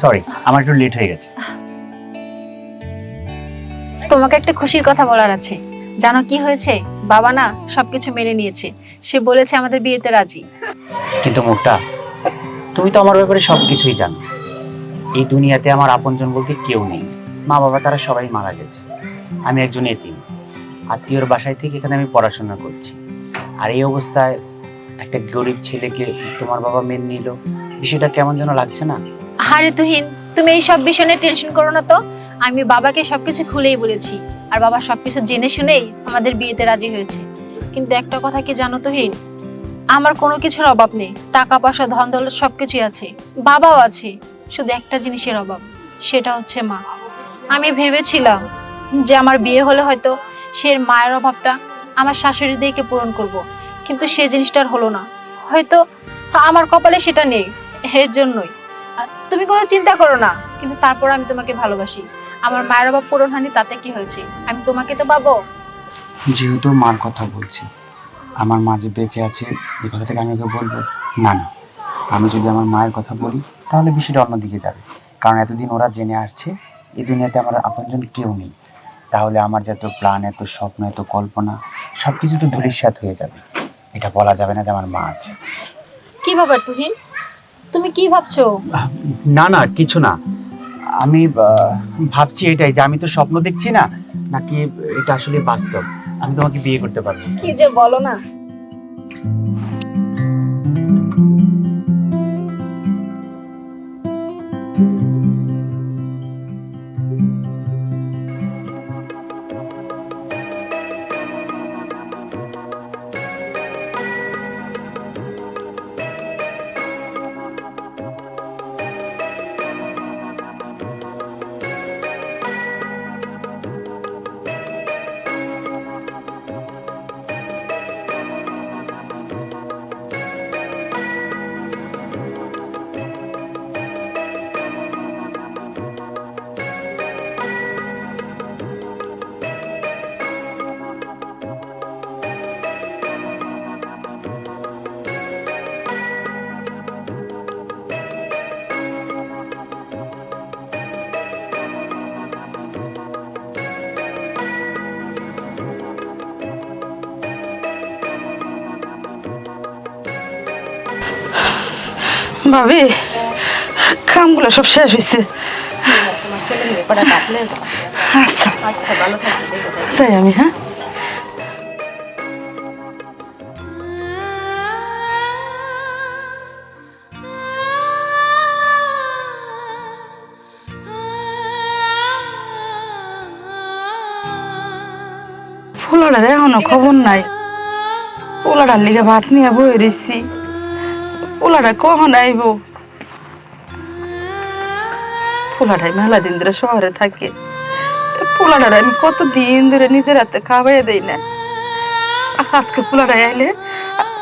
Sorry, আমার একটু late হয়ে গেছে। তোমাকে একটা খুশির কথা বলার আছে। জানো কি হয়েছে? বাবা না সবকিছু মেনে নিয়েছে। সে বলেছে আমাদের বিয়েতে রাজি। কিন্তু মুক্তা, তুমি তো আমার ব্যাপারে সবকিছুই জানো। এই দুনিয়াতে আমার আপনজন বলতে কেউ নেই। মা বাবা তারা সবাই মারা গেছে। আমি একজন এতিম, আত্মীয়র বাসায় থেকে এখানে আমি পড়াশোনা করছি। আর এই অবস্থায় একটা গরিব ছেলেকে তোমার বাবা মেনে নিল, বিষয়টা কেমন যেন লাগছে না? আরে তুহিন, তুমি এই সব বিষয় নিয়ে টেনশন করো না তো। আমি বাবাকে সবকিছু খুলেই বলেছি, আর বাবা সবকিছু জেনে শুনেই আমাদের বিয়েতে রাজি হয়েছে। কিন্তু একটা কথা কি জানো তুহিন, আমার কোনো কিছুর অভাব নেই। টাকা পয়সা ধন দৌলত সবকিছুই আছে, বাবাও আছে। শুধু একটা জিনিসের অভাব, সেটা হচ্ছে মা। আমি ভেবেছিলাম যে আমার বিয়ে হলে হয়তো সে মায়ের অভাবটা আমার শাশুড়ি দিয়েকে পূরণ করব, কিন্তু সে জিনিসটা আর হলো না। হয়তো আমার কপালে সেটা নেই, এর জন্যই। তুমি কোনো চিন্তা করো না, কিন্তু তারপর আমি তোমাকে ভালোবাসি। আমার মায়ের অভাব পূরণ হয়নি তাতে কি হয়েছে, আমি তোমাকে তো পাবো। যেহেতু মার কথা বলছি, আমার মা যে বেঁচে আছে এই কথা থেকে আমি ওকে বলবো না? না, আমি যদি আমার মায়ের কথা বলি তাহলে বিষয়টা অন্যদিকে যাবে। কারণ এতদিন ওরা জেনে আসছে এই দুনিয়াতে আমার আপনজন কেউ নেই। তাহলে আমার যত প্ল্যান, এত স্বপ্ন, এত কল্পনা সব কিছু তো ধূলিসাৎ হয়ে যাবে। এটা বলা যাবে না যে আমার মা আছে। কি ব্যাপার তুহিন, তুমি কি ভাবছো? না না, কিছু না। আমি ভাবছি এটাই যে আমি তো স্বপ্ন দেখছি না, নাকি এটা আসলে বাস্তব। আমি তোমাকে বিয়ে করতে পারবো। কি যে বলো না। ভাবি, কামগুলো সব শেষ হয়েছে। আচ্ছা আচ্ছা, ভালো থাকবে। যাই আমি। হ্যাঁ, পোলাটার এখনো খবর নাই। পোলাটার লিগে ভাত নিয়ে বয়ে রয়েছি। পোলাটা কখন আইব? পোলাটাই মেলা দিন ধরে শহরে থাকে। পোলাটার আমি কতদিন ধরে নিজের হাতে খাওয়াই দেই না। আজকে পোলাটাই আইলে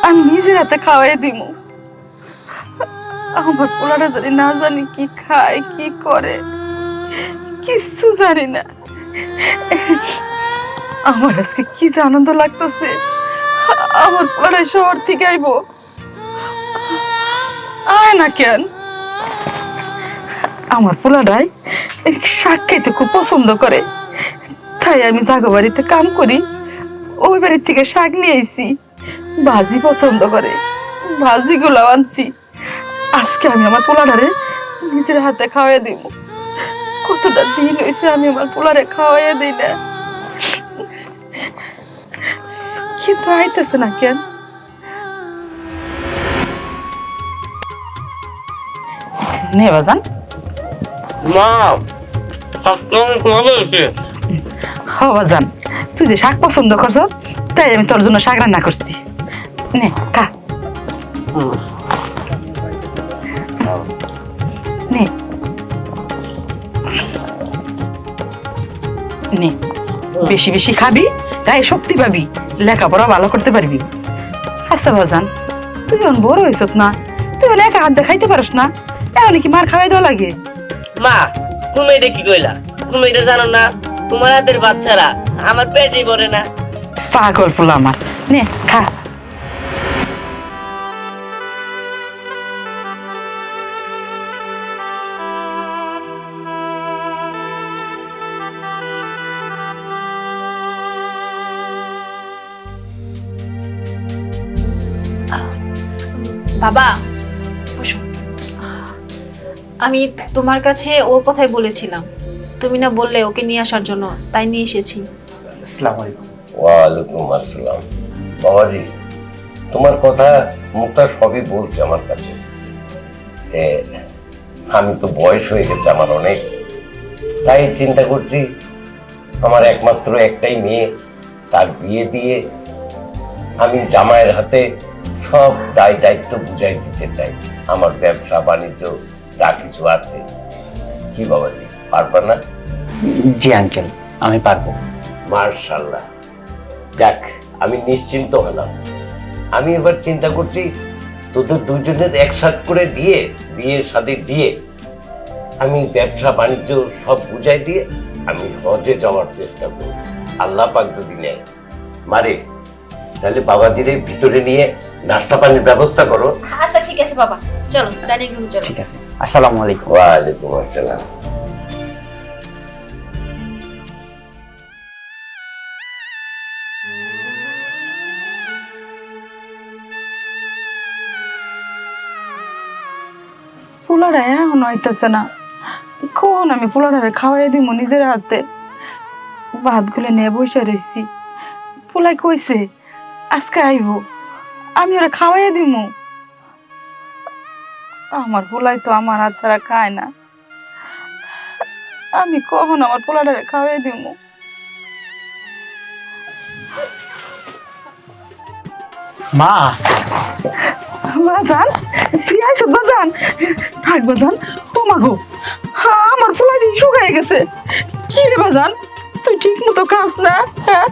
আমি নিজের হাতে খাওয়াই দিব। আমার পোলাটা যদি না জানি কি খায় কি করে, কিচ্ছু জানি না। আমার আজকে কি যে আনন্দ লাগতেছে। আমার পোলাটাই শহর থেকে আইব। আয় না কেন? আমার পোলাটাই শাক খাইতে খুব পছন্দ করে, তাই আমি জাগো বাড়িতে কাম করি, ওই বাড়ির থেকে শাক নিয়ে আইছি। ভাজি পছন্দ করে, ভাজি গুলো আনছি। আজকে আমি আমার পোলাটারে নিজের হাতে খাওয়াই দিব। কতটা দিন হয়েছে আমি আমার পোলারে খাওয়াইয়া দিই না, কিন্তু আইতেছে না কেন? নে বাজান। মা, ভালো হয়েছে। হ বাজান, তুই যে শাক পছন্দ করছ তাই আমি তোর জন্য শাক রান্না করছি। নে খা। নে নে, বেশি বেশি খাবি, গায়ে শক্তি পাবি, লেখাপড়া ভালো করতে পারবি। আচ্ছা বাজান, তুই এখন বড় হয়েছ না, তুই এখন একা হাত দিয়ে খাইতে পারিস না, এখন কি মার খাওয়াই দেওয়া লাগে? মা, তুমি এটা কি কইলা? তুমি এটা জানো না তোমার হাতের বাচ্চারা আমার পেটেই ভরে না। পাগল ফুলা আমার। নে খা। বাবা বসো। আমি তোমার কাছে ওর কথাই বলেছিলাম, তুমি না বললে ওকে নিয়ে আসার জন্য, তাই নিয়ে এসেছি। আসসালামু আলাইকুম। ওয়ালাইকুম আসসালাম। বাবাজি, তোমার কথা মুক্তা সবই বলছে আমার কাছে। আমি তো বয়স হয়ে গেছে আমার অনেক, তাই চিন্তা করছি আমার একমাত্র একটাই মেয়ে, তার বিয়ে দিয়ে আমি জামাইয়ের হাতে সব দায় দায়িত্ব বুঝাই দিতে চাই। আমার ব্যবসা বাণিজ্য যা কিছু আছে। কি বাবাজি, পারবা না? জি আঙ্কেল, আমি পারবো। মার্শাল্লাহ, দেখ আমি নিশ্চিন্ত হলাম। আমি এবার চিন্তা করছি তোদের দুজনের একসাথে করে দিয়ে বিয়ে শাদী দিয়ে আমি ব্যবসা বাণিজ্য সব বুঝাই দিয়ে আমি হজে যাওয়ার চেষ্টা করব। আল্লাহ পাক যদি নেয়। মারে, তাহলে বাবাজিরে ভিতরে নিয়ে নাস্তা পানির ব্যবস্থা করো। আচ্ছা ঠিক আছে বাবা, চলো ডাইনিং রুমে চলো। ঠিক আছে, আসসালামু আলাইকুম। ওয়ালাইকুম আসসালাম। পোলাটা এখন হইতেছে না, কখন আমি পোলাটারে খাওয়াই দিব নিজের হাতে। ভাত গুলে নিয়ে বসে রয়েছি, পোলাই কইছে আজকে আইব, আমি ওরা খাওয়াই দিব। আমার পোলাই তো আমার হাত ছাড়া খায় না, আমি কখন আমার পোলাটারে খাওয়াই দিব? মা, বাজান, তুই আইস বাজান? থাক বাজান। ও মাগো, আমার পোলাই দিন শুকায় গেছে। কি রে বাজান, তুই ঠিক মতো খাস না? হ্যাঁ,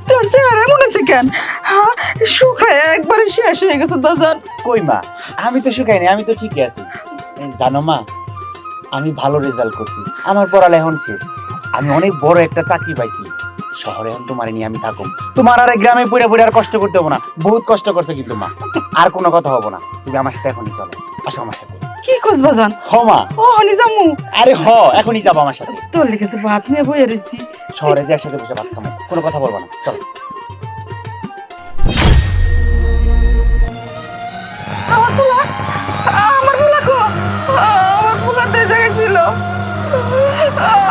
তোর চেহারা এমন হয়েছে কেন? হ্যাঁ, শুকায় একবারে শেষ হয়ে গেছে বাজান। কই মা, আমি তো শুকাইনি, আমি তো ঠিকই আছি। জানো মা, আমি ভালো রেজাল্ট করছি, আমার পড়ালেখা এখন শেষ, আমি অনেক বড় একটা চাকরি পাইছি। শহরে এখন তোমার নিয়ে আমি থাকুম, তোমার আর গ্রামে পড়ে পড়ে আর কষ্ট করতে হবো না। বহুত কষ্ট করছে কিন্তু মা, আর কোনো কথা হবো না। তুমি আমার সাথে এখনই চলো, আসো আমার সাথে। কি কস বাজান? হ মা। ও হনি জামু? আরে হ, এখনই যাবো আমার সাথে। তোর লিখেছে ভাত নিয়ে বইয়ে রয়েছি, শহরে যে একসাথে বসে ভাত খাবো, কোনো কথা বলবো না, চলো। আমার পোলা, আমার পোলা কো? আমার পোলা তো এই জায়গায় ছিল,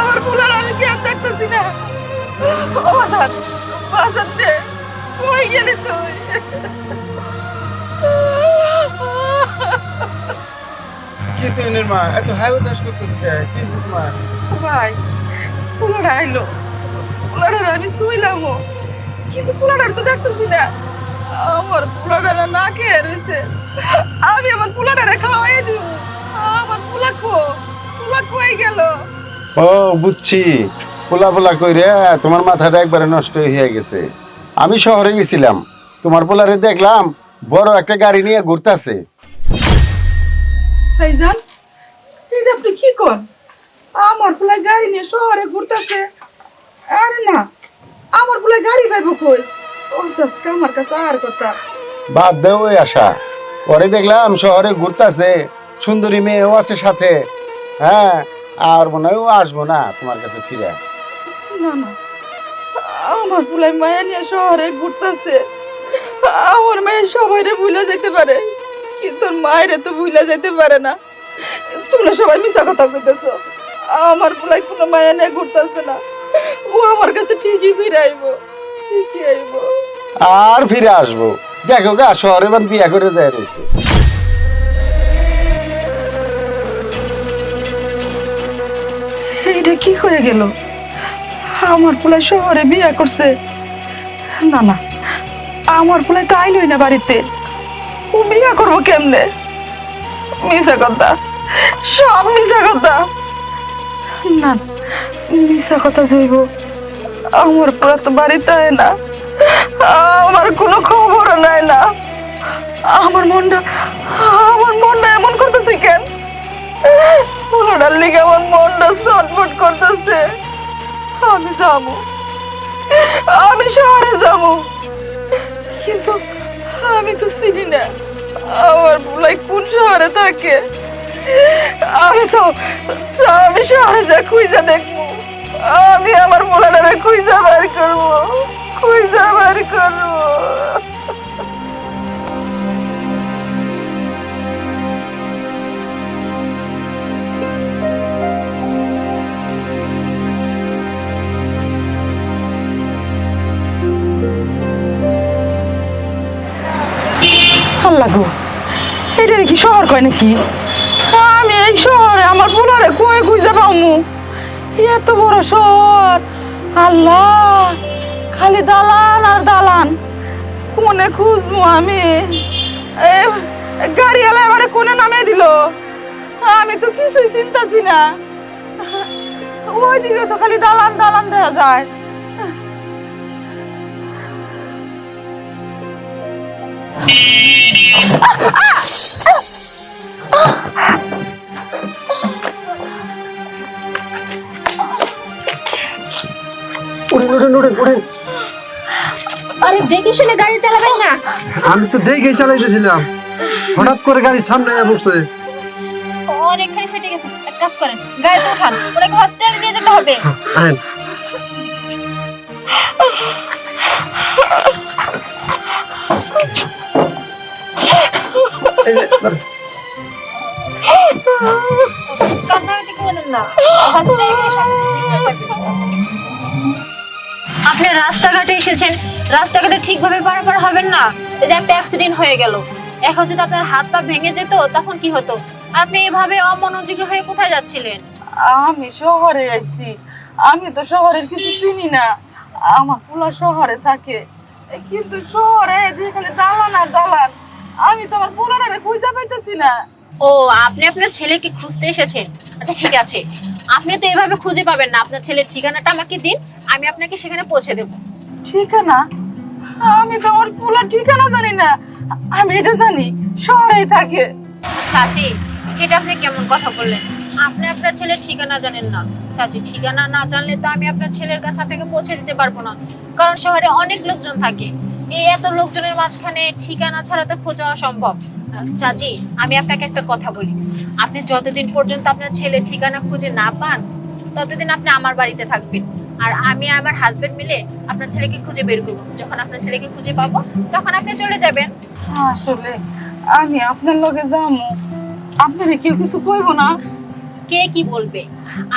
আমার পোলার আমি কেন দেখতেছি না? ও বাজান, বাজান রে, কই গেলি তুই? কি তুই নির্মা এত হাই উদাস করতেছিস কে? কি হয়েছে তোমার? ভাই, পোলাটা আইলো, পোলাটার আমি শুইলামও, কিন্তু পোলাটার তো দেখতেছি না। আমার পোলাটারা না খেয়ে রয়েছে, আমি আমার পোলাটারে খাওয়াই দিব। আমার পোলা কো? পোলা কই গেল? ও বুঝছি, পোলা পোলা কই রে, তোমার মাথাটা একবারে নষ্ট হয়ে গেছে। আমি শহরে গেছিলাম, তোমার পোলারে দেখলাম বড় একটা গাড়ি নিয়ে ঘুরতেছে। ভাইজান, এটা আপনি কি করেন? আমার পোলা গাড়ি নিয়ে শহরে ঘুরতেছে? আরে না, আমার পোলা গাড়ি পাইব কই? ও আজকে আমার কাছে আর কথা। বাদ দেও ওই আশা, পরে দেখলাম শহরে ঘুরতেছে, সুন্দরী মেয়েও আছে সাথে। হ্যাঁ, আর মনে হয় ও আসবো না তোমার কাছে ফিরে। না না, আমার পোলাই মায়া নিয়ে শহরে ঘুরতেছে। আমার মেয়ে সবাইরে ভুলে যেতে পারে, কিন্তু মায়েরে তো ভুলে যেতে পারে না। তোমরা সবাই মিশা কথা কইতেছো। আমার পোলাই কোনো মায়া নিয়ে ঘুরতেছে না, ও আমার কাছে ঠিকই ফিরে আইবো, ঠিকই আইবো। আর ফিরে আসবো, দেখো গা শহরে এবার বিয়া করে যায় রয়েছে। এইটা কি হয়ে গেল? আমার পোলাই শহরে বিয়া করছে? না না, আমার পোলাই তো আইলই না বাড়িতে, ও বিয়া করবো কেমনে? মিশা কথা, সব মিশা কথা। না, মিশা কথা জইব। আমার পোলা তো বাড়িতে আয় না, আমার কোনো খবর নাই না। আমার মনটা এমন করতেছে কেন? পোলাটার লিগে আমার মনটা ছটফট করতেছে। আমি যাবো, আমি শহরে যাবো, কিন্তু আমি তো চিনি না আমার পোলাই কোন শহরে থাকে। আমি শহরে যা খুঁজা দেখবো, আমি আমার পোলাটারে খুঁজা বার করবো, খুঁজা বার করবো। গো, এটা কি শহর কয় নাকি? আমি এই শহরে আমার পোলারে কই খুঁজে পামু? এত বড় শহর, আল্লাহ, খালি দালান আর দালান, কোনে খুঁজবো আমি? গাড়িওয়ালা এবারে কোনে নামে দিল? আমি তো কিছুই চিন্তাছি না, ওইদিকে তো খালি দালান দালান দেখা যায়। আরে দেখে শুনে গাড়ি চালাবেন না। আমি তো দেখে চালাইতেছিলাম, হঠাৎ করে গাড়ির সামনে বসে। অনেকখানি ফেটে গেছে, এক কাজ করেন, গাড়িতে উঠান, ওনাকে হসপিটালে নিয়ে যেতে হবে। কান্নাকাটি করেন না, হসপিটালে গিয়ে সবকিছু ঠিক হয়ে যাবে। আপনি রাস্তাঘাটে এসেছেন, রাস্তাঘাটে ঠিকভাবে পারাপার হবেন না। এই যে একটা অ্যাক্সিডেন্ট হয়ে গেল, এখন যদি আপনার হাত পা ভেঙে যেত তখন কি হতো? আপনি এভাবে অমনোযোগী হয়ে কোথায় যাচ্ছিলেন? আমি শহরে আইছি, আমি তো শহরের কিছু চিনি না। আমার পোলা শহরে থাকে, কিন্তু শহরে এদিকে খালি দালান আর দালান, আমি তো আমার পোলারে খুঁজে পাইতেছি না। ও, আপনি আপনার ছেলেকে খুঁজতে এসেছেন? আচ্ছা ঠিক আছে, আপনি তো এভাবে খুঁজে পাবেন না। আপনার ছেলের ঠিকানাটা আমাকে দিন, আমি আপনাকে সেখানে পৌঁছে দেব। ঠিকানা? আমি তো আমার পোলার ঠিকানা জানি না। আমি এটা জানি শহরেই থাকে। চাচি, এটা আপনি কেমন কথা বললেন? আপনি আপনার ছেলের ঠিকানা জানেন না? চাচি, ঠিকানা না জানলে তো আমি আপনার ছেলের কাছে আপনাকে পৌঁছে দিতে পারবো না, কারণ শহরে অনেক লোকজন থাকে। এই এত লোকজনের মাঝখানে ঠিকানা ছাড়া তো খোঁজা অসম্ভব। চাচি, আমি আপনাকে একটা কথা বলি, আপনি যতদিন পর্যন্ত আপনার ছেলের ঠিকানা খুঁজে না পান ততদিন আপনি আমার বাড়িতে থাকবেন, আর আমি আমার হাজবেন্ড মিলে আপনার ছেলেকে খুঁজে বের করবো। যখন আপনার ছেলেকে খুঁজে পাবো তখন আপনি চলে যাবেন। আসলে আমি আপনার লগে যাবো, আপনারে কেউ কিছু কইব না? কে কি বলবে?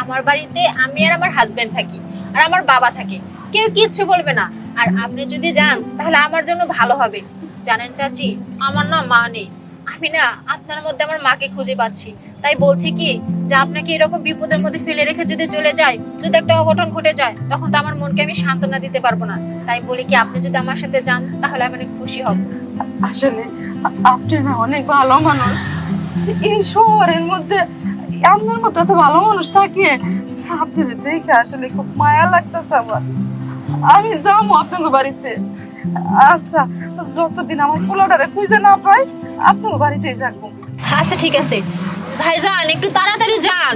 আমার বাড়িতে আমি আর আমার হাজবেন্ড থাকি, আর আমার বাবা থাকে, কেউ কিচ্ছু বলবে না। আর আপনি যদি যান তাহলে আমার জন্য ভালো হবে। জানেন চাচি, আমার না মা নেই, আমি না আপনার মধ্যে আমার মাকে খুঁজে পাচ্ছি। তাই বলছি কি, যে আপনাকে এরকম বিপদের মধ্যে ফেলে রেখে যদি চলে যায়, যদি একটা অঘটন ঘটে যায়, তখন তো আমার মনকে আমি সান্ত্বনা দিতে পারবো না। তাই বলি কি, আপনি যদি আমার সাথে যান তাহলে আমি অনেক খুশি হব। আসলে আপনি না অনেক ভালো মানুষ, এই শহরের মধ্যে আপনার মতো এত ভালো মানুষ থাকে, আপনার দেখে আসলে খুব মায়া লাগতেছে আমার। আমি যাবো আপনার বাড়িতে। আচ্ছা, যতদিন আমার পোলাটারে খুঁজে না পাই আপনার বাড়িতেই থাকবো। আচ্ছা ঠিক আছে ভাইজান, একটু তাড়াতাড়ি যান,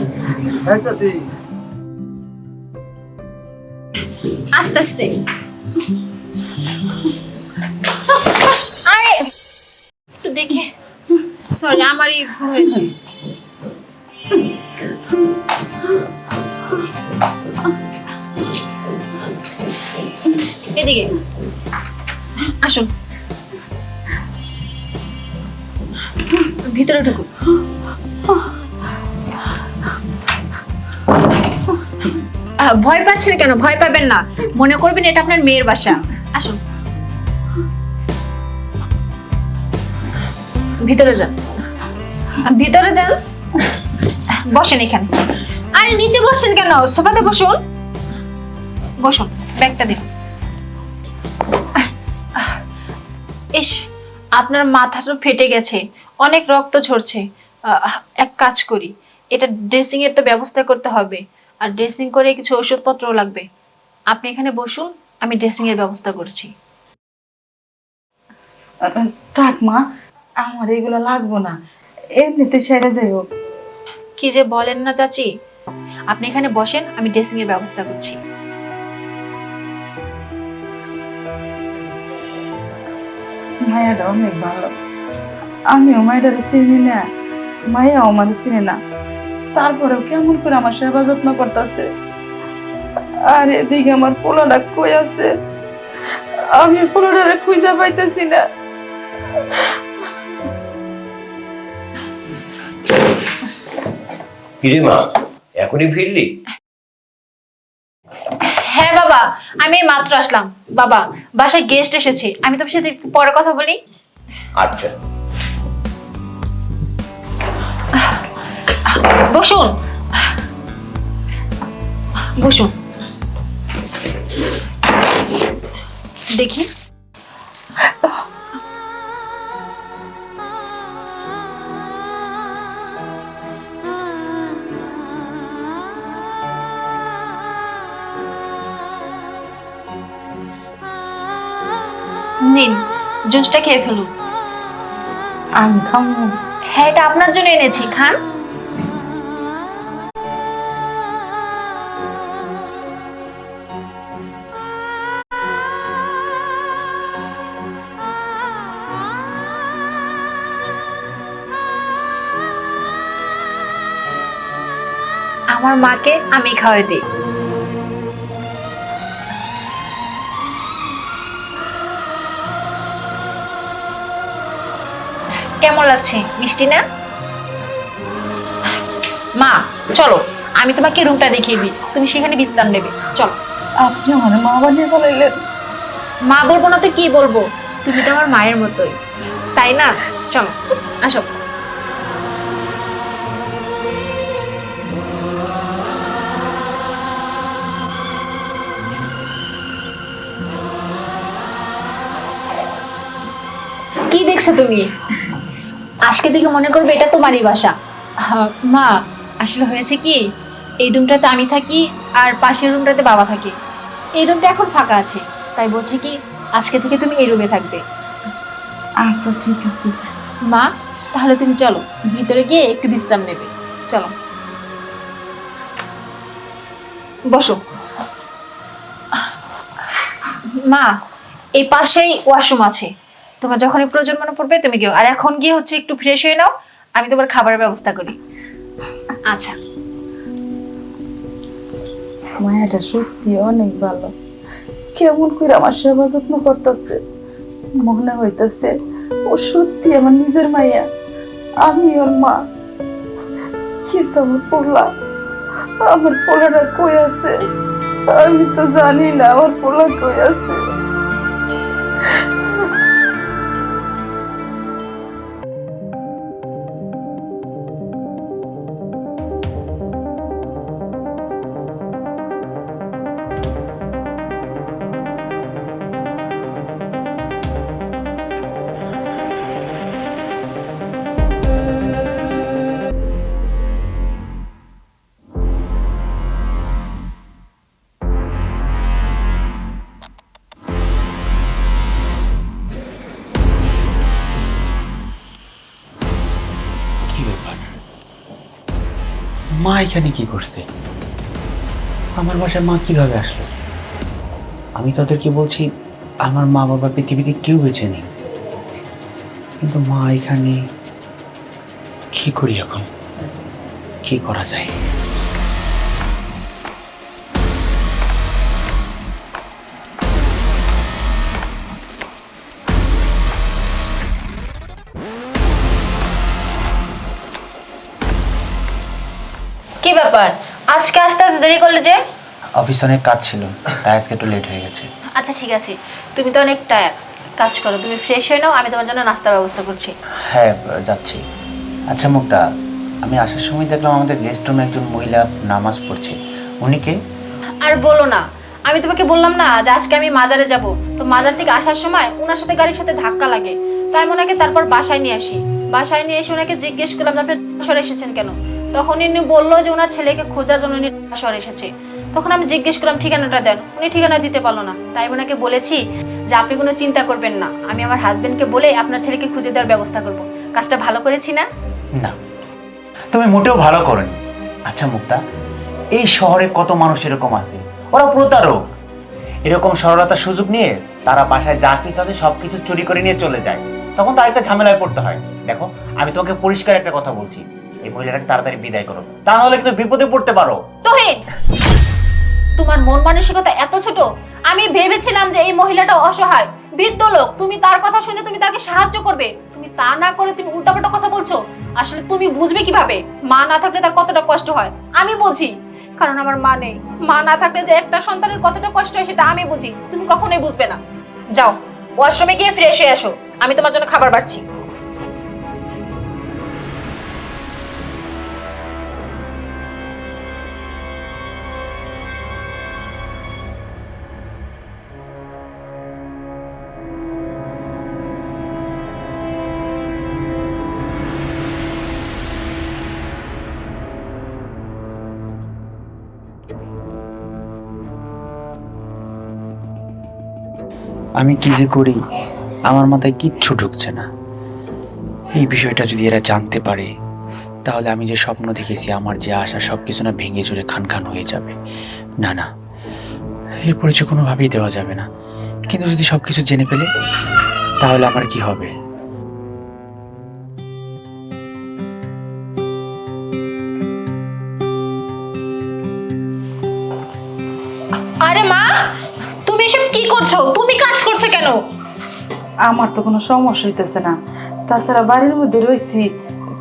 আস্তে আস্তে। আরে একটু দেখে, সরি, আমারই ভুল হয়েছে। এদিকে আসুন, ভিতরে ঢুকুন। ভয় পাচ্ছেন কেন? ভয় পাবেন না, মনে করবেন এটা আপনার মেয়ের বাসা। আসুন, ভিতরে যান, ভিতরে যান, বসেন এখানে। আরে নিচে বসছেন কেন? সোফাতে বসুন, বসুন, ব্যাগটা দিন। ইস, আপনার মাথাটা ফেটে গেছে, অনেক রক্ত ঝরছে। এক কাজ করি, এটা ড্রেসিং এর তো ব্যবস্থা করতে হবে, আর ড্রেসিং করে কিছু ওষুধপত্রও লাগবে। আপনি এখানে বসুন, আমি ড্রেসিং এর ব্যবস্থা করছি। থাক মা, আমার এগুলো লাগবো না, এমনিতে সেরে যাইব। কি যে বলেন না চাচি, আপনি এখানে বসেন, আমি ড্রেসিং এর ব্যবস্থা করছি। মায়াটা অনেক ভালো, আমিও মায়ের চিনি না, মায়াও আমার চিনি না, তারপরেও কেমন করে আমার সেবা যত্ন করতেছে। আর এদিকে আমার পোলাটা কই আছে, আমি পোলাটারে খুঁজে পাইতেছি না। কিরে মা, এখনই ফিরলি? হ্যাঁ বাবা, আমি এই মাত্র আসলাম। বাবা, বাসায় গেস্ট এসেছে, আমি তোমার সাথে একটু পরে কথা বলি। আচ্ছা বসুন বসুন দেখি। নিন, জুসটা খেয়ে ফেলুন। আমি খামু। হ্যাঁ, এটা আপনার জন্য এনেছি, খান। আমার মাকে আমি খাওয়াই দিই। কেমন লাগছে? মিষ্টি না? মা চলো, আমি তোমাকে রুমটা দেখিয়ে দিই, তুমি সেখানে বিশ্রাম নেবে। চলো। আপনি আমার মা বানিয়ে বলাইলেন। মা বলবো না তো কি বলবো, তুমি তো আমার মায়ের মতোই, তাই না? চলো, আসো। কি দেখছো তুমি? আজকে থেকে মনে করবে এটা তোমারই বাসা। মা আসলে হয়েছে কি, এই রুমটাতে আমি থাকি আর পাশের রুমটাতে বাবা থাকে। এই রুমটা এখন ফাঁকা আছে, তাই বলছি কি আজকে থেকে তুমি এই রুমে থাকবে। আচ্ছা ঠিক আছে। মা তাহলে তুমি চলো, ভিতরে গিয়ে একটু বিশ্রাম নেবে। চলো, বসো। মা এই পাশেই ওয়াশরুম আছে, তোমার যখনই প্রয়োজন মনে পড়বে তুমি গিয়ে, আর এখন গিয়ে হচ্ছে একটু ফ্রেশ হয়ে নাও, আমি তোমার খাবারের ব্যবস্থা করি। আচ্ছা। মায়াটা সত্যি অনেক ভালো, কেমন করে আমার সেবা যত্ন করতেছে, মনে হইতাছে ও সত্যি আমার নিজের মাইয়া, আমি ওর মা। কিন্তু আমার পোলাটা কই আছে? আমি তো জানি না আমার পোলা কই আছে। কি ব্যাপার, মা এখানে কি করছে? আমার বাসায় মা কিভাবে আসলো? আমি তাদেরকে বলছি আমার মা বাবা পৃথিবীতে কেউ বেঁচে নেই, কিন্তু মা এখানে। কি করি এখন, কি করা যায়? কি ব্যাপার, আজকে আসতে আসতে দেরি করলে যে? অফিসে অনেক কাজ ছিল, তাই আজকে একটু লেট হয়ে গেছে। আচ্ছা ঠিক আছে, তুমি তো অনেক টায়ার্ড, কাজ করো, তুমি ফ্রেশ হয়ে নাও, আমি তোমার জন্য নাস্তার ব্যবস্থা করছি। হ্যাঁ যাচ্ছি। আচ্ছা মুক্তা, আমি আসার সময় দেখলাম আমাদের গেস্ট রুমে একজন মহিলা নামাজ পড়ছে, উনি কে? আর বলো না, আমি তোমাকে বললাম না যে আজকে আমি মাজারে যাব, তো মাজার থেকে আসার সময় ওনার সাথে গাড়ির সাথে ধাক্কা লাগে, তো আমি ওনাকে তারপর বাসায় নিয়ে আসি। বাসায় নিয়ে এসে ওনাকে জিজ্ঞেস করলাম আপনি শহরে এসেছেন কেন, তখন উনি বললো যে ওনার ছেলেকে খোঁজার জন্য উনি শহরে এসেছে। তখন আমি জিজ্ঞেস করলাম ঠিকানাটা দেন, উনি ঠিকানা দিতে পারলো না, তাই ওনাকে বলেছি যে আপনি কোনো চিন্তা করবেন না, আমি আমার হাজবেন্ডকে বলে আপনার ছেলেকে খুঁজে দেওয়ার ব্যবস্থা করব। কাজটা ভালো করেছি না? না, তুমি মোটেও ভালো করনি। আচ্ছা মুক্তা, এই শহরে কত মানুষ এরকম আছে, ওরা প্রতারক। এরকম সরলতার সুযোগ নিয়ে তারা বাসায় যা কিছু আছে সবকিছু চুরি করে নিয়ে চলে যায়, তখন তার একটা ঝামেলায় পড়তে হয়। দেখো আমি তোমাকে পরিষ্কার একটা কথা বলছি, এই মহিলাটাকে তাড়াতাড়ি বিদায় করো, তাহলে কিন্তু বিপদে পড়তে পারো। তোহিন, তোমার মন মানসিকতা এত ছোট? আমি ভেবেছিলাম যে এই মহিলাটা অসহায় বৃদ্ধ লোক, তুমি তার কথা শুনে তুমি তাকে সাহায্য করবে, তুমি তা না করে তুমি উল্টাপাল্টা কথা বলছো। আসলে তুমি বুঝবে কিভাবে মা না থাকলে তার কতটা কষ্ট হয়? আমি বুঝি, কারণ আমার মা নেই। মা না থাকলে যে একটা সন্তানের কতটা কষ্ট হয় সেটা আমি বুঝি, তুমি কখনোই বুঝবে না। যাও ওয়াশরুমে গিয়ে ফ্রেশ হয়ে আসো, আমি তোমার জন্য খাবার বাড়ছি। আমি কি যে করি আমার মাথায় কিচ্ছু ঢুকছে না। এই বিষয়টা যদি এরা জানতে পারে তাহলে আমি যে স্বপ্ন দেখেছি, আমার যে আশা, সব কিছু না ভেঙে চুরে খান খান হয়ে যাবে। না না, এর পরিচয় কোনোভাবেই দেওয়া যাবে না। কিন্তু যদি সব কিছু জেনে ফেলে তাহলে আমার কি হবে? আরে মা, তুমি এসব কি করছো? তুমি কাজ করছো কেন? আমার তো কোনো সমস্যা হইতেছে না, তাছাড়া বাড়ির মধ্যে রয়েছি,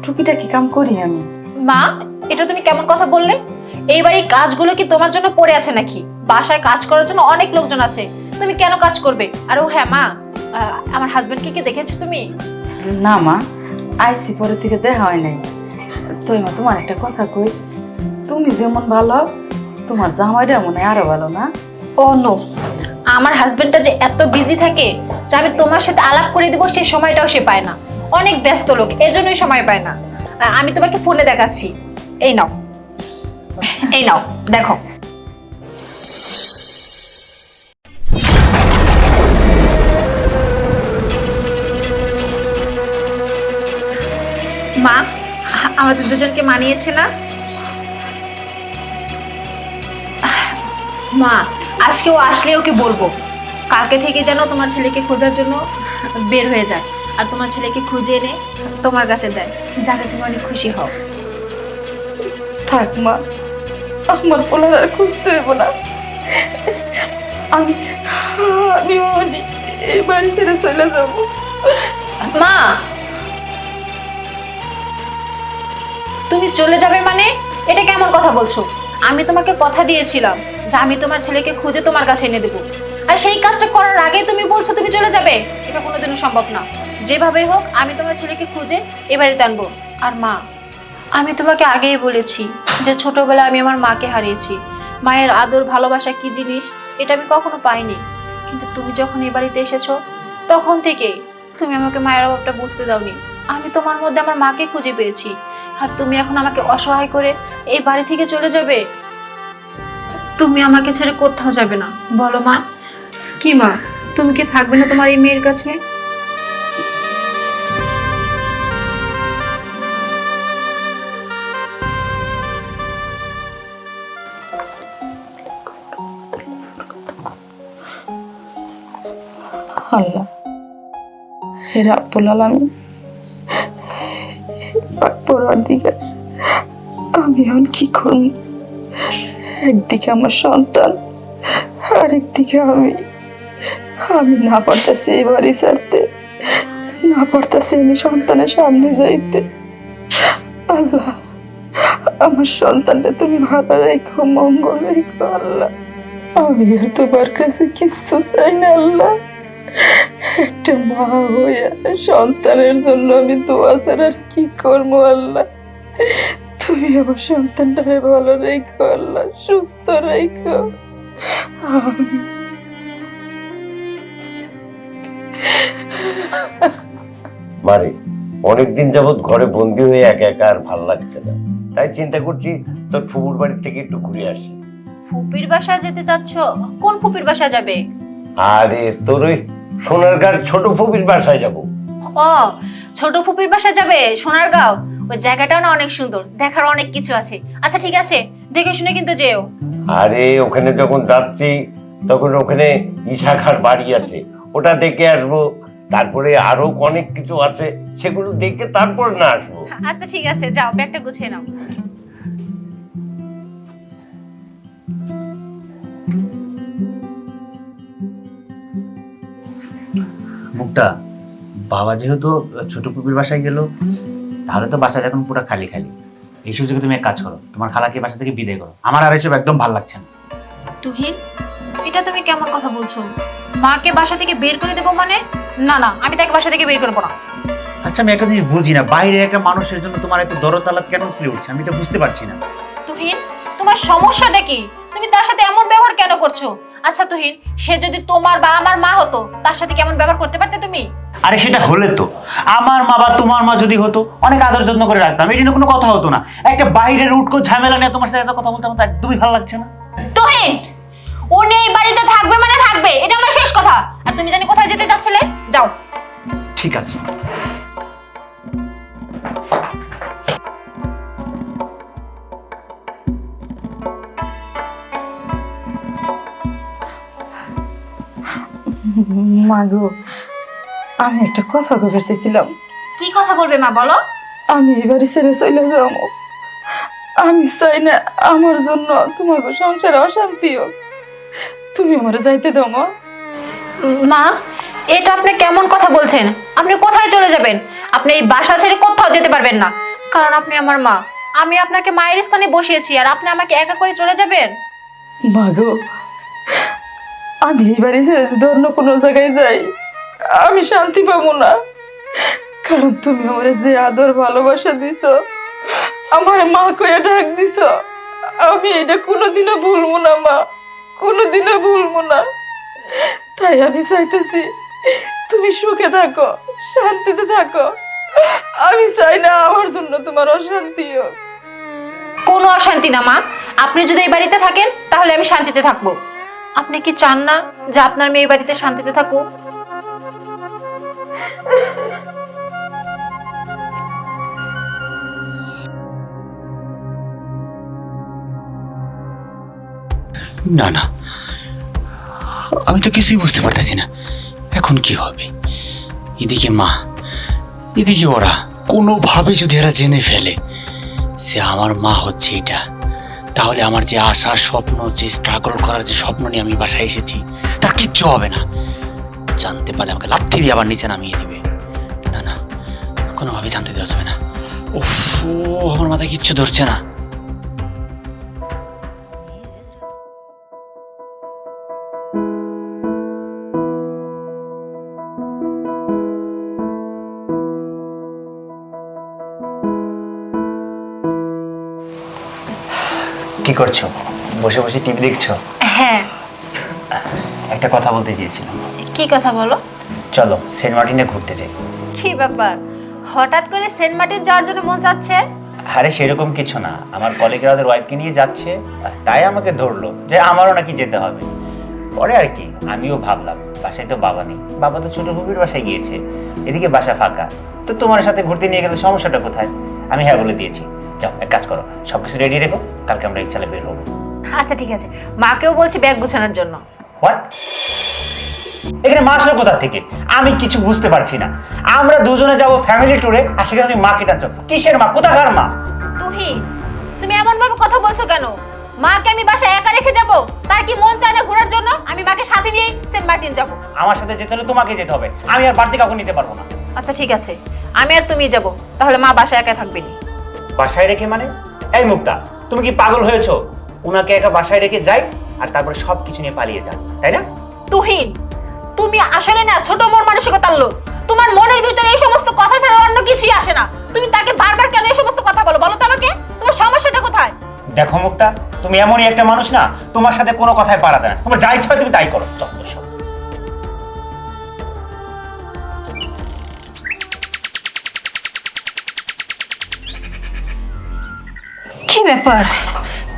টুকিটাকি কাম করি আমি। মা, এটা তুমি কেমন কথা বললে? এই বাড়ির কাজগুলো কি তোমার জন্য পড়ে আছে নাকি? বাসায় কাজ করার জন্য অনেক লোকজন আছে, তুমি কেন কাজ করবে? আর ও হ্যাঁ মা, আমার হাজবেন্ডকে কি দেখেছো তুমি? না মা, আইসি পরে থেকে দেখা হয় নাই। তো মা, তোমার একটা কথা কই, তুমি যেমন ভালো, তোমার জামাইটা মনে হয় আরো ভালো না? ও নো, আমার হাজবেন্ডটা যে এত বিজি থাকে যে আমি তোমার সাথে আলাপ করে দিব সেই সময়টাও সে পায় না। অনেক ব্যস্ত লোক, এর জন্যই সময় পায় না। আমি তোমাকে ফোনে দেখাচ্ছি, এই নাও, এই নাও দেখো। মা, আমাদের দুজনকে মানিয়েছে না? মা, আজকে ও আসলে ওকে বলবো কালকে থেকে যেন তোমার ছেলেকে খোঁজার জন্য বের হয়ে যায়, আর তোমার ছেলেকে খুঁজে এনে তোমার কাছে দেয়, যাতে তুমি অনেক খুশি হও। থাক মা, আমার পোলার আর খুঁজতে হইব না। আমি আমি অনেক এই বাড়ি ছেড়ে চলে যাব। মা, তুমি চলে যাবে মানে? এটা কেমন কথা বলছো? আমি তোমাকে কথা দিয়েছিলাম যে আমি তোমার ছেলেকে খুঁজে তোমার কাছে এনে দেবো, আর সেই কাজটা করার আগে তুমি বলছো তুমি চলে যাবে। এটা কোনোদিনও সম্ভব না। যেভাবে হোক আমি তোমার ছেলেকে খুঁজে এ বাড়িতে আনবো। আর মা, আমি তোমাকে আগেই বলেছি যে ছোটবেলায় আমি আমার মাকে হারিয়েছি। মায়ের আদর ভালোবাসা কি জিনিস এটা আমি কখনো পাইনি, কিন্তু তুমি যখন এ বাড়িতে এসেছো তখন থেকেই তুমি আমাকে মায়ের অভাবটা বুঝতে দাওনি। আমি তোমার মধ্যে আমার মাকে খুঁজে পেয়েছি, আর তুমি এখন আমাকে অসহায় করে এই বাড়ি থেকে চলে যাবে? তুমি আমাকে ছেড়ে কোথাও যাবে না, বলো মা। কি মা, তুমি কি থাকবে না তোমার এই মেয়ের কাছে? আল্লাহ, হে রাব্বুল আলামিন, পরওয়ারদিগার, আমি এখন কি করব? একদিকে আমার সন্তান, আরেকদিকে আমি না পারতেছি এই বাড়ি ছাড়তে, না পারতেছি আমি সন্তানের সামনে যাইতে। আল্লাহ, আমার সন্তানটা তুমি ভালো রেখো, মঙ্গল রেখো আল্লাহ। আমি আর তোমার কাছে কিচ্ছু চাই না আল্লাহ। একটা মা হইয়া সন্তানের জন্য আমি দোয়া ছাড়া আর কি করবো আল্লাহ? তুমি আমার সন্তানটারে ভালো রেখো আল্লাহ, সুস্থ রেখো। মারে, অনেকদিন যাবৎ ঘরে বন্দি হয়ে একা একা আর ভাল লাগছে না, তাই চিন্তা করছি তোর ফুপুর বাড়ি থেকে একটু ঘুরে আসি। ফুপির বাসায় যেতে চাচ্ছ? কোন ফুপির বাসায় যাবে? আরে তোর ওই সোনারগাঁর ছোট ফুপির বাসায় যাব। ও, ছোট ফুপির বাসায় যাবে সোনারগাঁও? ওই জায়গাটাও না অনেক সুন্দর, দেখার অনেক কিছু আছে। আচ্ছা ঠিক আছে, দেখে শুনে কিন্তু যেও। আরে ওখানে যখন যাচ্ছি তখন ওখানে ইশাখার বাড়ি আছে, ওটা দেখে আসবো। তারপরে আরো অনেক কিছু আছে, সেগুলো দেখে তারপর না আসবো। আচ্ছা ঠিক আছে, যাও, ব্যাগটা গুছিয়ে নাও। মুক্তা, বাবা যেহেতু ছোট পুপির বাসায় গেল, তাহলে তো বাসাটা এখন পুরো খালি খালি। এই সুযোগে তুমি এক কাজ করো, তোমার খালাকে বাসা থেকে বিদায় করো। আমার আর এসব একদম ভালো লাগছে না। তুহিন, এটা তুমি কেমন কথা বলছো? মাকে বাসা থেকে বের করে দেবো মানে? না না, আমি তাকে বাসা থেকে বের করবো না। আচ্ছা, আমি একটা জিনিস বুঝি না, বাইরের একটা মানুষের জন্য তোমার এত দরদ-তালাত কেন উঠে উঠছে, আমি এটা বুঝতে পারছি না। তুহিন, তোমার সমস্যাটা কি? তুমি তার সাথে এমন ব্যবহার কেন করছো? আচ্ছা তুহিন, সে যদি তোমার বা আমার মা হতো, তার সাথে কেমন ব্যবহার করতে পারতে তুমি? আরে সেটা হলে তো, আমার মা বা তোমার মা যদি হতো, অনেক আদর যত্ন করে রাখতাম, এটা নিয়ে কোনো কথা হতো না। একটা বাইরের উটকো ঝামেলা নিয়ে তোমার সাথে এত কথা বলতে আমার তো একদমই ভালো লাগছে না। তুহিন, উনি এই বাড়িতে থাকবে মানে থাকবে, এটা আমার শেষ কথা। আর তুমি জানি কোথায় যেতে চাচ্ছিলে, যাও। ঠিক আছে। মাগো, আমি একটা কথা কবে চাইছিলাম। কি কথা বলবে মা, বলো। আমি এবারে ছেড়ে চলে যাবো। আমি চাই না আমার জন্য তোমাকে সংসারে অশান্তি হোক। তুমি আমার যাইতে দাও মা। মা, এটা আপনি কেমন কথা বলছেন? আপনি কোথায় চলে যাবেন? আপনি এই বাসা ছেড়ে কোথাও যেতে পারবেন না, কারণ আপনি আমার মা। আমি আপনাকে মায়ের স্থানে বসিয়েছি, আর আপনি আমাকে একা করে চলে যাবেন? মাগো, আমি এবারে ছেড়ে যদি অন্য কোনো জায়গায় যাই, আমি শান্তি পাবো না। কারণ তুমি আমার যে আদর ভালোবাসা দিছো, আমার মা কইয়া ডাক দিছো, আমি এটা কোনোদিনও ভুলবো না মা, কোনোদিনও ভুলবো না। তাই আমি চাইতেছি তুমি সুখে থাকো, শান্তিতে থাকো। আমি চাই না আমার জন্য তোমার অশান্তি হোক। কোনো অশান্তি না মা, আপনি যদি এই বাড়িতে থাকেন তাহলে আমি শান্তিতে থাকবো। আপনি কি চান না যে আপনার মেয়ে বাড়িতে শান্তিতে থাকুক? না না, আমি তো কিছুই বুঝতে পারতেছি না এখন কি হবে। এদিকে মা, এদিকে ওরা, কোনোভাবে যদি এরা জেনে ফেলে সে আমার মা হচ্ছে এটা, তাহলে আমার যে আশা, স্বপ্ন, যে স্ট্রাগল করার যে স্বপ্ন নিয়ে আমি বাসায় এসেছি তার কিচ্ছু হবে না। জানতে পারলে আমাকে লাথি দিয়ে আবার নিচে নামিয়ে দিবে। না না, কোনোভাবে জানতে দেওয়া যাবে না। উফ, আমার মাথায় কিচ্ছু ধরছে না। কি করছো? বসে বসে টিভি দেখছো? হ্যাঁ। একটা কথা বলতে চেয়েছিলাম। কি কথা বলো? চলো সেন্ট মার্টিনে ঘুরতে যাই। কি ব্যাপার, হঠাৎ করে সেন্ট মার্টিন যাওয়ার জন্য মন চাচ্ছে? আরে সেরকম কিছু না, আমার কলিগরা ওদের ওয়াইফকে নিয়ে যাচ্ছে, তাই আমাকে ধরলো যে আমারও নাকি যেতে হবে। পরে আর কি, আমিও ভাবলাম বাসায় তো বাবা নেই, বাবা তো ছোট ভুবির বাসায় গিয়েছে, এদিকে বাসা ফাঁকা, তো তোমার সাথে ঘুরতে নিয়ে গেলে সমস্যাটা কোথায়? আমি হ্যাঁ বলে দিয়েছি। যাও এক কাজ করো, সবকিছু রেডি রেখো, কালকে আমরা ইচ্ছালে বের হবো। আচ্ছা ঠিক আছে, মাকেও বলছি ব্যাগ গুছানোর জন্য। হোয়াট? এখানে মা আসলো কোথা থেকে? আমি কিছু বুঝতে পারছি না। আমরা দুজনে যাব ফ্যামিলি ট্যুরে, আর সেখানে তুমি মাকে টানছো। কিসের মা? কোথাকার মা? তুমি এমন ভাবে কথা বলছো কেন? মাকে আমি বাসায় একা রেখে যাব? তার কি মন চায় না ঘোরার জন্য? আমি মাকে সাথে নিয়ে সেন্ট মার্টিন যাব। আমার সাথে যেতে হলে তোমাকে যেতে হবে, আমি আর বাড়তি কাউকে নিতে পারবো না। আচ্ছা ঠিক আছে, আমি আর তুমি যাব, তাহলে মা বাসায় একা থাকবে না। বাসায় রেখে মানে? এই মুক্তা, তুমি কি পাগল হয়েছো? উনাকে একা বাসায় রেখে যাই আর তারপরে সবকিছু নিয়ে পালিয়ে যান, তাই না? তুহিন, তুমি আসলে না ছোট মন মানসিকতার লোক। তোমার মনের ভিতরে এই সমস্ত কথা ছাড়া অন্য কিছুই আসে না। তুমি তাকে বারবার কেন এই সমস্ত কথা বলো? বলো তো আমাকে, তোমার সমস্যাটা কোথায়? দেখো মুক্তা, তুমি এমনই একটা মানুষ না, তোমার সাথে কোনো কথায় পারা দেয় না। তোমার যা ইচ্ছা হয় তুমি তাই করো। চল সব। কি ব্যাপার,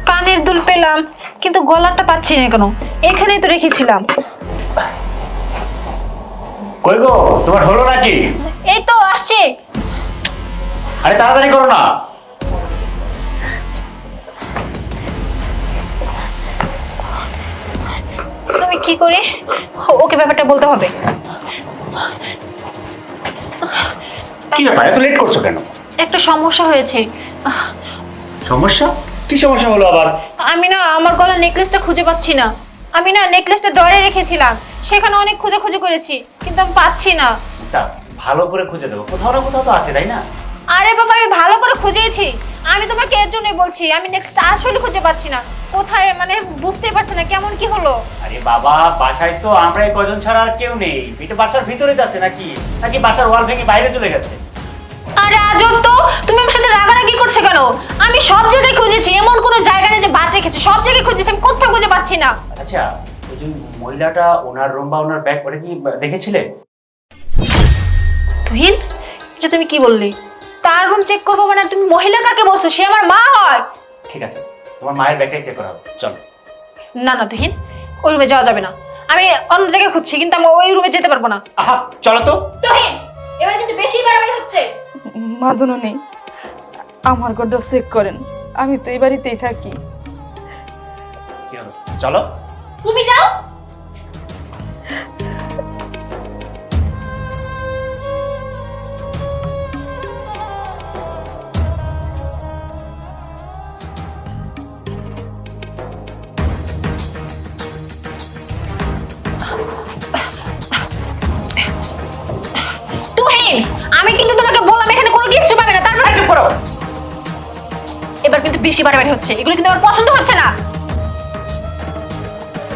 কানের দুল পেলাম কিন্তু গলাটা পাচ্ছি না কেন? এখানেই তো রেখেছিলাম। কই গো, তোমার হলো নাকি? এই তো আসছে। আরে তাড়াতাড়ি করো না। আমি কি করি? ওকে ব্যাপারটা বলতে হবে। কি ব্যাপার, এত লেট করছো কেন? একটা সমস্যা হয়েছে। সমস্যা? কি সমস্যা হলো আবার? আমি না আমার গলার নেকলেসটা খুঁজে পাচ্ছি না। আমি না নেকলেসটা ড্রয়ারে রেখেছিলাম, সেখানে অনেক খোঁজাখুঁজি করেছি কিন্তু আমি পাচ্ছি না। তা ভালো করে খুঁজে দেবো, কোথাও না কোথাও তো আছে, তাই না? আরে বাবা, আমি ভালো করে খুঁজেছি। আমি তোমাকে এর জন্যই বলছি, আমি নেক্সট আসলে খুঁজে পাচ্ছি না কোথায়, মানে বুঝতেই পারছি না কেমন কি হলো। আরে বাবা, বাসায় তো আমরা এই কজন ছাড়া আর কেউ নেই। এটা বাসার ভিতরে যাচ্ছে নাকি নাকি বাসার ওয়াল ভেঙে বাইরে চলে গেছে? আরে আজব তো, তুমি আমার সাথে রাগারাগি করছো কেন? আমি সব জায়গায় খুঁজেছি, এমন কোনো জায়গা নেই যে বাদ রেখেছি। সব জায়গায় খুঁজেছি, আমি কোথাও খুঁজে পাচ্ছি না। আচ্ছা, ওই যে মহিলাটা, ওনার রুম বা ওনার ব্যাগ, ওটা কি দেখেছিলে? তুহিন, এটা তুমি কি বললি? তার রুম চেক করবো মানে তুমি মহিলা কাকে বলছো? সে আমার মা হয়। ঠিক আছে, তোমার মায়ের ব্যাগটাই চেক করা হবে, চলো। না না তুহিন, ওই রুমে যাওয়া যাবে না। আমি অন্য জায়গায় খুঁজছি, কিন্তু আমি ওই রুমে যেতে পারবো না। আহা চলো তো। তুহিন, এবার কিন্তু বেশি বাড়াবাড়ি হচ্ছে। মা জননী, আমার ঘরটা চেক করেন, আমি তো এই বাড়িতেই থাকি। কি হলো? চলো। তুমি যাও। তুহিন, আমি কিন্তু তোমাকে বললাম এখানে কোনো কিছু পাবে না, তারপর চুপ করো। এবার কিন্তু বেশি বাড়াবাড়ি হচ্ছে, এগুলো কিন্তু আমার পছন্দ হচ্ছে না।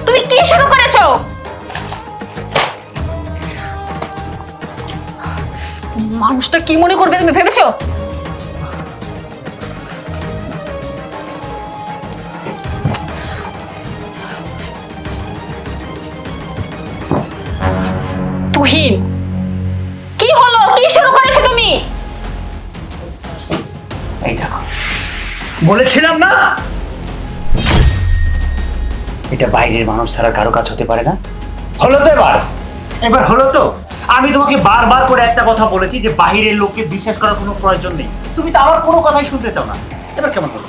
তুমি কি শুরু করেছো? মানুষটা কি মনে করবে তুমি ভেবেছো? তুহিন, কি হলো? কি শুরু করেছো তুমি? এই দেখো, বলেছিলাম না এটা বাইরের মানুষ ছাড়া কারো কাজ হতে পারে না। হলো তো এবার হলো তো। আমি তোমাকে বারবার করে একটা কথা বলেছি যে বাইরের লোককে বিশ্বাস করার কোনো প্রয়োজন নেই, তুমি তো আমার কোনো কথাই শুনতে চাও না। এবার কেমন হলো?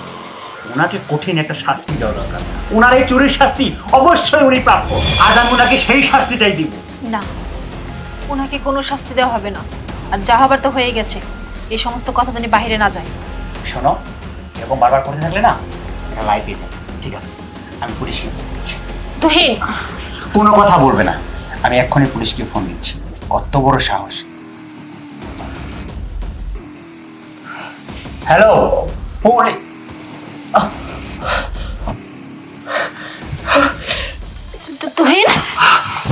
ওনাকে কঠিন একটা শাস্তি দেওয়া দরকার। ওনার এই চুরির শাস্তি অবশ্যই উনি প্রাপ্য। আজ আমি ওনাকে সেই শাস্তিটাই দিব। না, ওনাকে কোনো শাস্তি দেওয়া হবে না। আর যা হবার তো হয়ে গেছে, এই সমস্ত কথা জানি বাইরে না যায়। শোনো, এরকম বারবার করতে থাকলে না এটা লাইফে যায়। ঠিক আছে, আমি পুলিশকে ফোন দিচ্ছি। তুহিন, কোনো কথা বলবে না, আমি এক্ষুনি পুলিশকে ফোন দিচ্ছি। কত বড় সাহস! হ্যালো, তুহিন,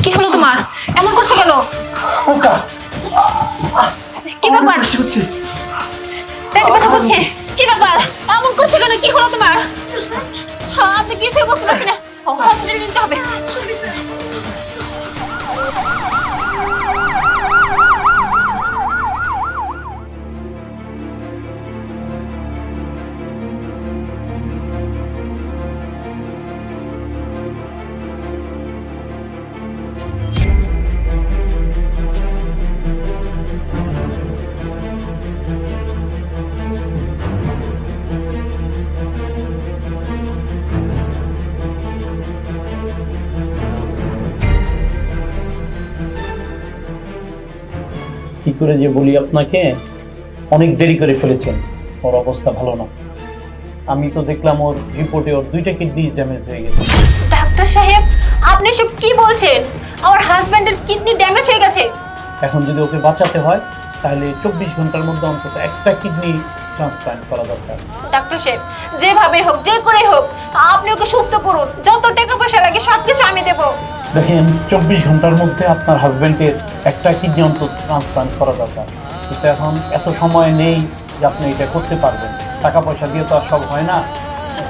কি হলো তোমার? এমন করছো কেন? কি ব্যাপার? পেটে ব্যথা করছে? কি ব্যাপার? এমন করছো কেন? কি হলো তোমার? আপনি কিছু বুঝতে পারছি না, হসপিটালে নিতে হবে। কি করে যে বলি আপনাকে, অনেক দেরি করে ফেলেছেন, ওর অবস্থা ভালো না। আমি তো দেখলাম ওর রিপোর্টে ওর 2টা কিডনি ড্যামেজ হয়ে গেছে। ডাক্তার সাহেব, আপনি সব কি বলছেন? আমার হাজবেন্ডের কিডনি ড্যামেজ হয়ে গেছে। এখন যদি ওকে বাঁচাতে হয় তাহলে 24 ঘন্টার মধ্যে অন্তত একটা কিডনি ট্রান্সপ্লান্ট করা দরকার। ডাক্তার সাহেব, যেভাবে হোক, যে করে হোক, আপনি ওকে সুস্থ করুন। যত টাকা পয়সা লাগে সবকিছু আমি দেব। দেখেন, 24 ঘন্টার মধ্যে আপনার হাজবেন্ডের একটা কিডনি অন্তত ট্রান্সপ্লান্ট করা দরকার। কিন্তু এখন এত সময় নেই যে আপনি এটা করতে পারবেন। টাকা পয়সা দিয়ে তো আর সব হয় না।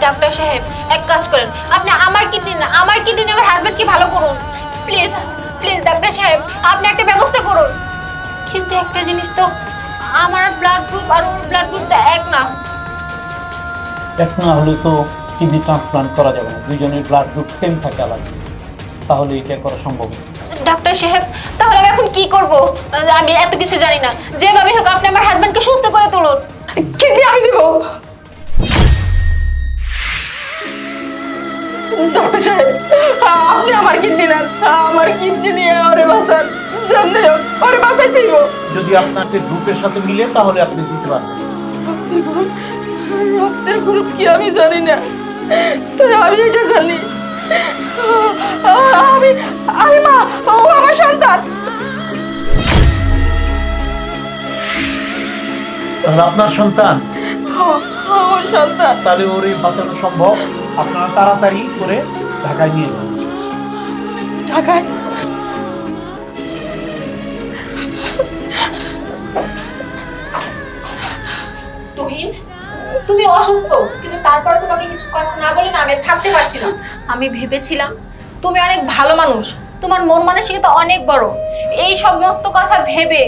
ডাক্তার সাহেব, এক কাজ করেন, আপনি আমার কিডনি না, আমার কিডনি আমার হাজবেন্ডকে ভালো করুন। প্লিজ প্লিজ ডাক্তার সাহেব, আপনি একটা ব্যবস্থা করুন। কিন্তু একটা জিনিস তো, আমার ব্লাড গ্রুপ আর ওর ব্লাড গ্রুপ তো এক না। এক না হলে তো কিডনি ট্রান্সপ্লান্ট করা যাবে না। দুইজনের ব্লাড গ্রুপ সেম থাকে আলাদা, তাহলে এটা করা সম্ভব না। ডাক্তার সাহেব, তাহলে আমি এখন কি করব? আমি এত কিছু জানি না। যেভাবে হোক আপনি আমার হাজবেন্ডকে সুস্থ করে তুলুন। কিডনি আমি দিব। ডাক্তার সাহেব, আপনি আমার কিডনি নেন, আমার কিডনি নিয়ে ওরে বাঁচান। জানতে ওরে বাঁচাইতে দিব। যদি আপনাকে গ্রুপের সাথে মিলে তাহলে আপনি দিতে পারবেন। রক্তের গ্রুপ কি আমি জানি না, তাই আমি এটা জানি। আমি আমি মা, ও আমার সন্তান। তাহলে আপনার সন্তান? আমার সন্তান। তাহলে ওরে বাঁচানো সম্ভব। আপনারা তাড়াতাড়ি করে ঢাকায় নিয়ে যান। ঢাকায়? তুহিন, তুমি অসুস্থ, কিন্তু তারপরে তোমাকে কিছু কথা না বলে না আমি আর থাকতে পারছি না। আমি ভেবেছিলাম তুমি অনেক ভালো মানুষ, তোমার মন মানসিকতা অনেক বড়। এই সমস্ত কথা ভেবে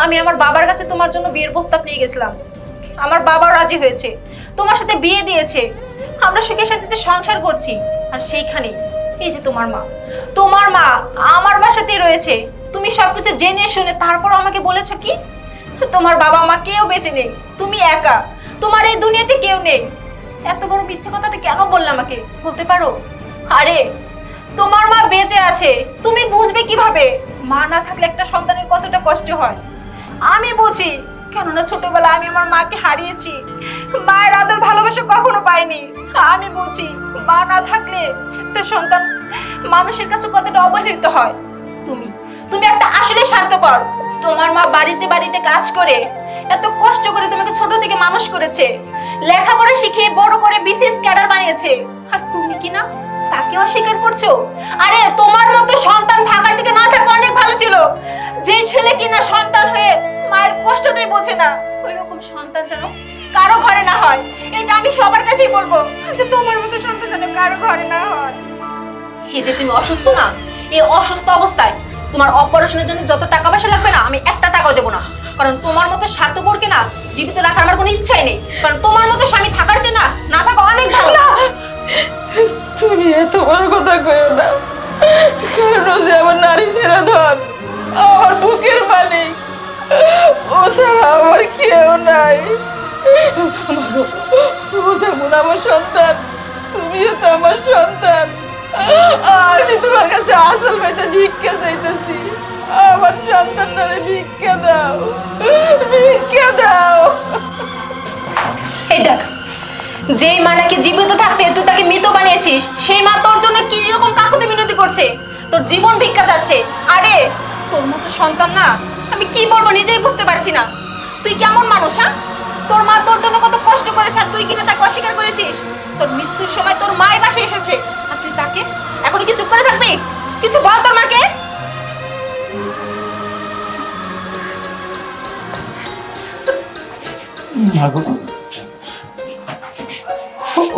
আমি আমার বাবার কাছে তোমার জন্য বিয়ের প্রস্তাব নিয়ে গেছিলাম। আমার বাবা রাজি হয়েছে, তোমার সাথে বিয়ে দিয়েছে। আমরা সুখে শান্তিতে সংসার করছি। আর সেইখানে এই যে তোমার মা আমার বাসাতেই রয়েছে, তুমি সবকিছু জেনে শুনে তারপর আমাকে বলেছো কি তোমার বাবা মা কেউ বেঁচে নেই, তুমি একা, তোমার এই দুনিয়াতে কেউ নেই। এত বড় মিথ্যে কথাটা কেন বললে আমাকে বলতে পারো? আরে তোমার মা বেঁচে আছে, তুমি বুঝবে কিভাবে? মা না থাকলে একটা সন্তানের কতটা কষ্ট হয় আমি বুঝি, কেননা ছোটবেলা আমি আমার মাকে হারিয়েছি, মায়ের আদর ভালোবাসা কখনো পাইনি। আমি বুঝি মা না থাকলে একটা সন্তান মানুষের কাছে কতটা অবহেলিত হয়। তুমি একটা আসলে স্বার্থপর। তোমার মা বাড়িতে বাড়িতে কাজ করে এত কষ্ট করে তোমাকে ছোট থেকে মানুষ করেছে, লেখাপড়া শিখিয়ে বড় করে বিসিএস ক্যাডার বানিয়েছে, আর তুমি কি না তাকে অস্বীকার করছো? আরে তোমার মতো সন্তান থাকার থেকে না থাকা অনেক ভালো ছিল। যে ছেলে কিনা সন্তান হয়ে মায়ের কষ্টটাই বোঝে না, ওই রকম সন্তান যেন কারো ঘরে না হয়। এটা আমি সবার কাছেই বলবো যে তোমার মতো সন্তান যেন কারো ঘরে না হয়। এই যে তুমি অসুস্থ না, এই অসুস্থ অবস্থায় তোমার অপারেশনের জন্য যত টাকা পয়সা লাগবে না, আমি একটা টাকাও দেবো না। কারণ তোমার মতো স্বার্থপরকে না জীবিত রাখার আমার কোনো ইচ্ছাই নেই। কারণ তোমার মতো স্বামী থাকার চেয়ে না থাকা অনেক ভালো। তুমি এত বড় কথা কইও না, কারণ ও যে আমার নারী ছেড়ে ধর, আমার বুকের মালিক, ও ছাড়া আমার কেউ নাই। ও যেমন আমার সন্তান, তুমিও তো আমার সন্তান। আমি তোমার কাছে আসল পাইতে ভিক্ষা চাইতেছি, আমার সন্তানটারে ভিক্ষা দাও, ভিক্ষা দাও। এই দেখ, যেই মা নাকি জীবিত থাকতে তুই তাকে মৃত বানিয়েছিস, সেই মা তোর জন্য কি রকম কাকুতি মিনতি করছে, তোর জীবন ভিক্ষা চাচ্ছে। আরে তোর মতো সন্তান না, আমি কি বলবো নিজেই বুঝতে পারছি না। তুই কেমন মানুষ? হ্যাঁ, তোর মা তোর জন্য কত কষ্ট করেছে আর তুই কিনা তাকে অস্বীকার করেছিস। তোর মৃত্যুর সময় তোর মায়ের পাশে এসেছে আর তুই তাকে এখন কি চুপ করে থাকবি? কিছু বল তোর মাকে।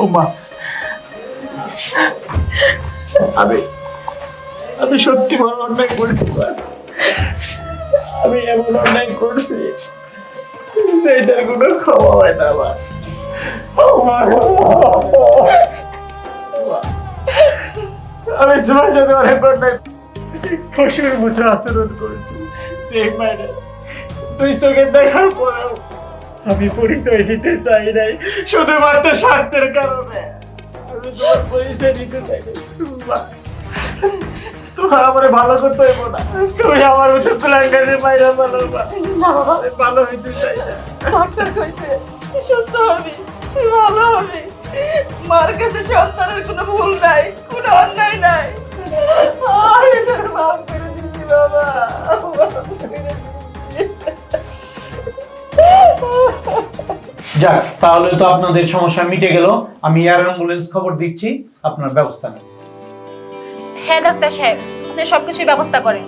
ও মা, আমি সত্যি বড় অন্যায় করেছি মা। আমি এমন অন্যায় করছি সেইটার কোনো ক্ষমা হয় না মা। আমি তোমার সাথে অনেক অন্যায় পশুর মতো আচরণ করেছি। দেখ মায়েরা, তুই চোখে দেখার পরেও আমি পরিচয় দিতে চাই নাই, শুধুমাত্র স্বার্থের কারণে। আমি তোমার পরিচয় দিতে চাই নাই। তোমার আমার ভালো করতে হইব না, তুমি আমার মতো কুলাঙ্গারের মাইরা ভালো ভালো হইতে চাই না। ডাক্তার কইছে সুস্থ হবি, তুই ভালো হবি। মার কাছে সন্তানের কোনো ভুল নাই, কোনো অন্যায় নাই। আমি তোর মাফ করে দিচ্ছি বাবা। যাক, তাহলে তো আপনাদের সমস্যা মিটে গেল। আমি এয়ার অ্যাম্বুলেন্স খবর দিচ্ছি, আপনার ব্যবস্থা নেন। হ্যাঁ ডাক্তার সাহেব, আপনি সবকিছুর ব্যবস্থা করেন।